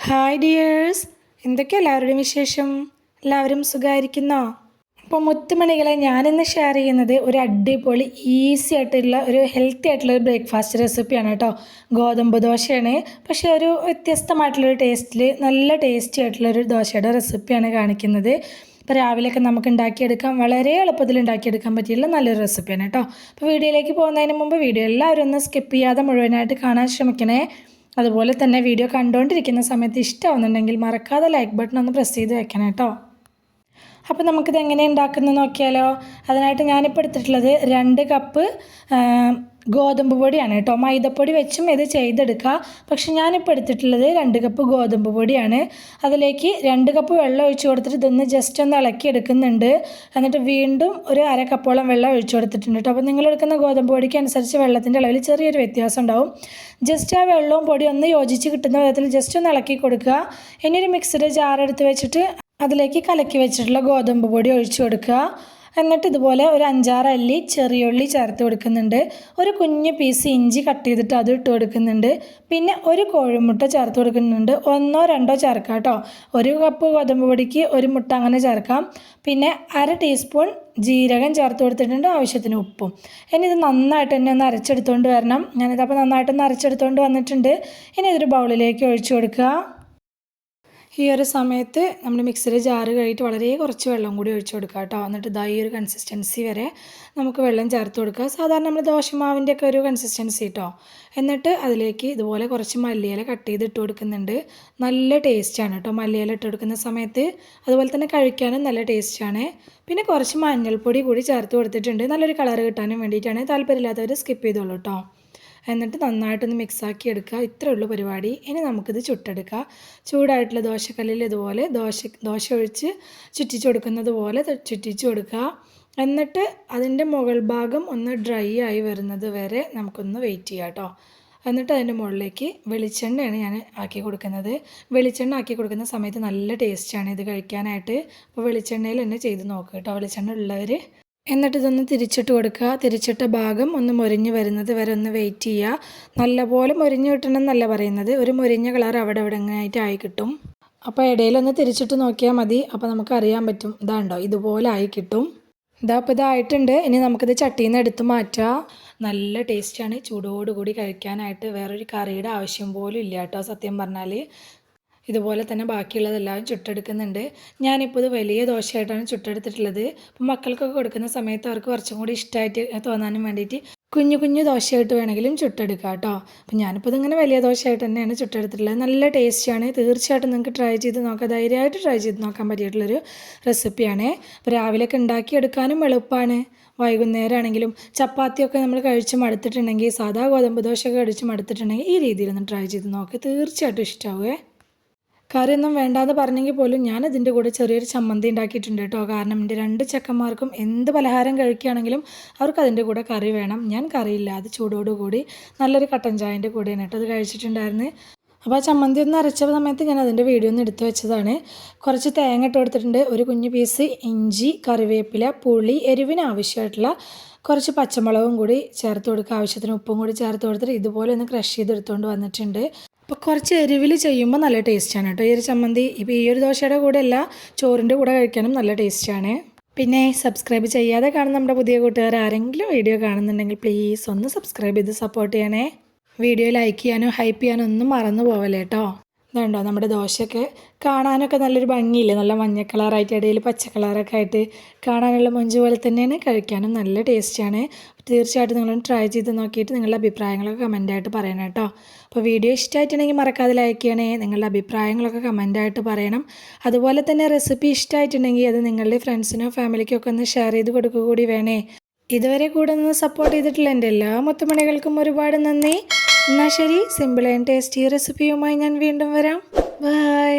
Hi dears, എന്തൊക്കെ എല്ലാവരുടെയും വിശേഷം? എല്ലാവരും സുഖമായിരിക്കുന്നോ? അപ്പോൾ മുത്തുമണികളെ, ഞാനിന്ന് ഷെയർ ചെയ്യുന്നത് ഒരു അടിപൊളി ഈസി ആയിട്ടുള്ള ഒരു ഹെൽത്തി ആയിട്ടുള്ള ഒരു ബ്രേക്ക്ഫാസ്റ്റ് റെസിപ്പിയാണ് കേട്ടോ. ഗോതമ്പ് ദോശയാണ്, പക്ഷേ ഒരു വ്യത്യസ്തമായിട്ടുള്ളൊരു ടേസ്റ്റിൽ നല്ല ടേസ്റ്റി ആയിട്ടുള്ളൊരു ദോശയുടെ റെസിപ്പിയാണ് കാണിക്കുന്നത്. ഇപ്പോൾ രാവിലെയൊക്കെ നമുക്ക് ഉണ്ടാക്കിയെടുക്കാം, വളരെ എളുപ്പത്തിൽ ഉണ്ടാക്കിയെടുക്കാൻ പറ്റിയുള്ള നല്ലൊരു റെസിപ്പിയാണ് കേട്ടോ. അപ്പോൾ വീഡിയോയിലേക്ക് പോകുന്നതിന് മുമ്പ് വീഡിയോ എല്ലാവരും ഒന്ന് സ്കിപ്പ് ചെയ്യാതെ മുഴുവനായിട്ട് കാണാൻ ശ്രമിക്കണേ. അതുപോലെ തന്നെ വീഡിയോ കണ്ടുകൊണ്ടിരിക്കുന്ന സമയത്ത് ഇഷ്ടമാവുന്നുണ്ടെങ്കിൽ മറക്കാതെ ലൈക്ക് ബട്ടൺ ഒന്ന് പ്രസ് ചെയ്ത് വെക്കണം കേട്ടോ. അപ്പോൾ നമുക്കിത് എങ്ങനെ ഉണ്ടാക്കുന്നത് നോക്കിയാലോ. അതിനായിട്ട് ഞാനിപ്പോൾ എടുത്തിട്ടുള്ളത് 2 കപ്പ് ഗോതമ്പ് പൊടിയാണ് കേട്ടോ. മൈദപ്പൊടി വെച്ചും ഇത് ചെയ്തെടുക്കുക. പക്ഷെ ഞാനിപ്പോൾ എടുത്തിട്ടുള്ളത് 2 കപ്പ് ഗോതമ്പ് പൊടിയാണ്. അതിലേക്ക് 2 കപ്പ് വെള്ളം ഒഴിച്ച് കൊടുത്തിട്ട് ഇതൊന്ന് ജസ്റ്റ് ഒന്ന് ഇളക്കി എടുക്കുന്നുണ്ട്. എന്നിട്ട് വീണ്ടും ഒരു 1/2 കപ്പോളം വെള്ളം ഒഴിച്ച് കൊടുത്തിട്ടുണ്ട് കേട്ടോ. അപ്പോൾ നിങ്ങളെടുക്കുന്ന ഗോതമ്പ് പൊടിക്ക് അനുസരിച്ച് വെള്ളത്തിൻ്റെ അളവിൽ ചെറിയൊരു വ്യത്യാസം ഉണ്ടാവും. ജസ്റ്റ് ആ വെള്ളവും പൊടി ഒന്ന് യോജിച്ച് കിട്ടുന്ന വിധത്തിൽ ജസ്റ്റ് ഒന്ന് ഇളക്കി കൊടുക്കുക. ഇനി ഒരു മിക്സിയുടെ ജാർ എടുത്ത് വെച്ചിട്ട് അതിലേക്ക് കലക്കി വെച്ചിട്ടുള്ള ഗോതമ്പ് പൊടി ഒഴിച്ചു കൊടുക്കുക. എന്നിട്ട് ഇതുപോലെ ഒരു 5-6 അല്ലി ചെറിയുള്ളി ചേർത്ത് കൊടുക്കുന്നുണ്ട്. ഒരു കുഞ്ഞ് പീസ് ഇഞ്ചി കട്ട് ചെയ്തിട്ട് അത് ഇട്ട് കൊടുക്കുന്നുണ്ട്. പിന്നെ ഒരു കോഴിമുട്ട ചേർത്ത് കൊടുക്കുന്നുണ്ട്. 1-2 ചേർക്കാം കേട്ടോ. 1 കപ്പ് ഗോതമ്പ് പൊടിക്ക് 1 മുട്ട അങ്ങനെ ചേർക്കാം. പിന്നെ 1/2 ടീസ്പൂൺ ജീരകം ചേർത്ത് കൊടുത്തിട്ടുണ്ട്, ആവശ്യത്തിന് ഉപ്പും. ഇനി ഇത് നന്നായിട്ട് തന്നെ ഒന്ന് അരച്ചെടുത്തുകൊണ്ട് വരണം. ഞാനിതപ്പോൾ നന്നായിട്ടൊന്ന് അരച്ചെടുത്തുകൊണ്ട് വന്നിട്ടുണ്ട്. ഇനി ഇതൊരു ബൗളിലേക്ക് ഒഴിച്ചു കൊടുക്കുക. ഈ ഒരു സമയത്ത് നമ്മൾ മിക്സിയുടെ ജാറ് കഴിഞ്ഞിട്ട് വളരെ കുറച്ച് വെള്ളം കൂടി ഒഴിച്ചു കൊടുക്കുക കേട്ടോ. എന്നിട്ട് ഇതാ ഈ ഒരു കൺസിസ്റ്റൻസി വരെ നമുക്ക് വെള്ളം ചേർത്ത് കൊടുക്കുക. സാധാരണ നമ്മൾ ദോശമാവിൻ്റെ ഒക്കെ ഒരു കൺസിസ്റ്റൻസി കേട്ടോ. എന്നിട്ട് അതിലേക്ക് ഇതുപോലെ കുറച്ച് മല്ലിയില കട്ട് ചെയ്ത് ഇട്ട് കൊടുക്കുന്നുണ്ട്. നല്ല ടേസ്റ്റാണ് കേട്ടോ മല്ലിയില ഇട്ട് കൊടുക്കുന്ന സമയത്ത്. അതുപോലെ തന്നെ കഴിക്കാനും നല്ല ടേസ്റ്റാണ്. പിന്നെ കുറച്ച് മഞ്ഞൾപ്പൊടി കൂടി ചേർത്ത് കൊടുത്തിട്ടുണ്ട്, നല്ലൊരു കളർ കിട്ടാനും വേണ്ടിയിട്ടാണ്. താല്പര്യമില്ലാത്തവർ സ്കിപ്പ് ചെയ്തോളൂ കേട്ടോ. എന്നിട്ട് നന്നായിട്ടൊന്ന് മിക്സാക്കി എടുക്കുക. ഇത്രയേ ഉള്ളൂ പരിപാടി. ഇനി നമുക്കിത് ചുട്ടെടുക്കുക. ചൂടായിട്ടുള്ള ദോശക്കല്ലിൽ ഇതുപോലെ ദോശ ഒഴിച്ച് ചുറ്റിച്ച് കൊടുക്കുന്നത് പോലെ ചുറ്റിച്ച് കൊടുക്കുക. എന്നിട്ട് അതിൻ്റെ മുകൾ ഭാഗം ഒന്ന് ഡ്രൈ ആയി വരുന്നത് വരെ നമുക്കൊന്ന് വെയിറ്റ് ചെയ്യാം കേട്ടോ. എന്നിട്ട് അതിൻ്റെ മുകളിലേക്ക് വെളിച്ചെണ്ണയാണ് ഞാൻ ആക്കി കൊടുക്കുന്നത്. വെളിച്ചെണ്ണ ആക്കി കൊടുക്കുന്ന സമയത്ത് നല്ല ടേസ്റ്റാണ് ഇത് കഴിക്കാനായിട്ട്. അപ്പോൾ വെളിച്ചെണ്ണയിൽ തന്നെ ചെയ്ത് നോക്കുക കേട്ടോ, വെളിച്ചെണ്ണ ഉള്ളവർ. എന്നിട്ട് ഇതൊന്ന് തിരിച്ചിട്ട് കൊടുക്കുക. തിരിച്ചിട്ട ഭാഗം ഒന്ന് മൊരിഞ്ഞ് വരുന്നത് വരെ ഒന്ന് വെയിറ്റ് ചെയ്യുക. നല്ലപോലെ മൊരിഞ്ഞ് കിട്ടണം എന്നല്ല പറയുന്നത്, ഒരു മൊരിഞ്ഞ കളർ അവിടെ ആയിട്ട് ആയി കിട്ടും. അപ്പോൾ ഇടയിലൊന്ന് തിരിച്ചിട്ട് നോക്കിയാൽ മതി. അപ്പോൾ നമുക്ക് അറിയാൻ പറ്റും, ഇതാണ്ടോ ഇതുപോലെ ആയി കിട്ടും. അപ്പോൾ ഇതായിട്ടുണ്ട്. ഇനി നമുക്കിത് ചട്ടിയിൽ നിന്ന് എടുത്ത് മാറ്റാം. നല്ല ടേസ്റ്റാണ് ചൂടോടുകൂടി കഴിക്കാനായിട്ട്. വേറൊരു കറിയുടെ ആവശ്യം പോലും ഇല്ല കേട്ടോ സത്യം പറഞ്ഞാൽ. ഇതുപോലെ തന്നെ ബാക്കിയുള്ളതെല്ലാം ചുട്ടെടുക്കുന്നുണ്ട്. ഞാനിപ്പോൾ ഇത് വലിയ ദോശയായിട്ടാണ് ചുട്ടെടുത്തിട്ടുള്ളത്. അപ്പോൾ മക്കൾക്കൊക്കെ കൊടുക്കുന്ന സമയത്ത് അവർക്ക് കുറച്ചും കൂടി ഇഷ്ടമായിട്ട് തോന്നാനും വേണ്ടിയിട്ട് കുഞ്ഞു കുഞ്ഞു ദോശയായിട്ട് വേണമെങ്കിലും ചുട്ടെടുക്കാം കേട്ടോ. അപ്പോൾ ഞാനിപ്പോൾ ഇതിങ്ങനെ വലിയ ദോശയായിട്ട് തന്നെയാണ് ചുട്ടെടുത്തിട്ടുള്ളത്. നല്ല ടേസ്റ്റിയാണ്. തീർച്ചയായിട്ടും നിങ്ങൾക്ക് ട്രൈ ചെയ്ത് നോക്കാം, ധൈര്യമായിട്ട് ട്രൈ ചെയ്ത് നോക്കാൻ പറ്റിയിട്ടുള്ളൊരു റെസിപ്പിയാണ്. അപ്പോൾ രാവിലെയൊക്കെ ഉണ്ടാക്കിയെടുക്കാനും എളുപ്പമാണ്. വൈകുന്നേരം ആണെങ്കിലും ചപ്പാത്തിയൊക്കെ നമ്മൾ കഴിച്ച് മടുത്തിട്ടുണ്ടെങ്കിൽ, സാധാ ഗോതമ്പ് ദോശയൊക്കെ കഴിച്ച് മടുത്തിട്ടുണ്ടെങ്കിൽ ഈ രീതിയിലൊന്ന് ട്രൈ ചെയ്ത് നോക്കുക, തീർച്ചയായിട്ടും ഇഷ്ടമാവുമേ. കറിയൊന്നും വേണ്ടാന്ന് പറഞ്ഞെങ്കിൽ പോലും ഞാനതിൻ്റെ കൂടെ ചെറിയൊരു ചമ്മന്തി ഉണ്ടാക്കിയിട്ടുണ്ട് കേട്ടോ. കാരണം എൻ്റെ 2 ചെക്കന്മാർക്കും എന്ത് പലഹാരം കഴിക്കുകയാണെങ്കിലും അവർക്ക് അതിൻ്റെ കൂടെ കറി വേണം. ഞാൻ കറിയില്ലാതെ ചൂടോടുകൂടി നല്ലൊരു കട്ടൻ ചായൻ്റെ കൂടെയാണ് കേട്ടോ അത് കഴിച്ചിട്ടുണ്ടായിരുന്നു. അപ്പോൾ ആ ചമ്മന്തി ഒന്ന് അരച്ച സമയത്ത് ഞാൻ അതിൻ്റെ വീഡിയോ ഒന്ന് എടുത്തു വെച്ചതാണ്. കുറച്ച് തേങ്ങ ഇട്ട് കൊടുത്തിട്ടുണ്ട്, ഒരു കുഞ്ഞു പീസ് ഇഞ്ചി, കറിവേപ്പില, പുളി, എരിവിന് ആവശ്യമായിട്ടുള്ള കുറച്ച് പച്ചമുളകും കൂടി ചേർത്ത് കൊടുക്കുക. ആവശ്യത്തിന് ഉപ്പും കൂടി ചേർത്ത് കൊടുത്തിട്ട് ഇതുപോലെ ഒന്ന് ക്രഷ് ചെയ്തെടുത്തുകൊണ്ട് വന്നിട്ടുണ്ട്. അപ്പോൾ കുറച്ച് എരിവിൽ ചെയ്യുമ്പോൾ നല്ല ടേസ്റ്റാണ് കേട്ടോ ഈ ഒരു ചമ്മന്തി. ഇപ്പോൾ ഈ ഒരു ദോശയുടെ കൂടെ അല്ല, ചോറിൻ്റെ കൂടെ കഴിക്കാനും നല്ല ടേസ്റ്റാണ്. പിന്നെ സബ്സ്ക്രൈബ് ചെയ്യാതെ കാണുന്ന നമ്മുടെ പുതിയ കൂട്ടുകാർ ആരെങ്കിലും വീഡിയോ കാണുന്നുണ്ടെങ്കിൽ പ്ലീസ് ഒന്ന് സബ്സ്ക്രൈബ് ചെയ്ത് സപ്പോർട്ട് ചെയ്യണേ. വീഡിയോ ലൈക്ക് ചെയ്യാനോ ഹൈപ്പ് ചെയ്യാനോ ഒന്നും മറന്നു പോവല്ലേ കേട്ടോ. ഇതുണ്ടോ നമ്മുടെ ദോശയൊക്കെ കാണാനൊക്കെ നല്ലൊരു ഭംഗിയില്ലേ, നല്ല മഞ്ഞ കളറായിട്ട് ഇടയിൽ പച്ച കളറൊക്കെ ആയിട്ട് കാണാനുള്ള മൊഞ്ച് പോലെ തന്നെയാണ്, കഴിക്കാനും നല്ല ടേസ്റ്റാണ്. തീർച്ചയായിട്ടും നിങ്ങളൊന്ന് ട്രൈ ചെയ്ത് നോക്കിയിട്ട് നിങ്ങളുടെ അഭിപ്രായങ്ങളൊക്കെ കമൻറ്റായിട്ട് പറയണം കേട്ടോ. അപ്പോൾ വീഡിയോ ഇഷ്ടമായിട്ടുണ്ടെങ്കിൽ മറക്കാതെ ലൈക്ക് ചെയ്യണേ. നിങ്ങളുടെ അഭിപ്രായങ്ങളൊക്കെ കമൻറ്റായിട്ട് പറയണം. അതുപോലെ തന്നെ റെസിപ്പി ഇഷ്ടമായിട്ടുണ്ടെങ്കിൽ അത് നിങ്ങളുടെ ഫ്രണ്ട്സിനോ ഫാമിലിക്കോ ഒക്കെ ഒന്ന് ഷെയർ ചെയ്ത് കൊടുക്കുക കൂടി വേണേ. ഇതുവരെ കൂടെ നിന്ന് സപ്പോർട്ട് ചെയ്തിട്ടുള്ള എൻ്റെ എല്ലാ മുത്തുമണികൾക്കും ഒരുപാട് നന്ദി. എന്നാൽ ശരി, സിമ്പിൾ ആൻഡ് ടേസ്റ്റി റെസിപ്പിയുമായി ഞാൻ വീണ്ടും വരാം. ബൈ.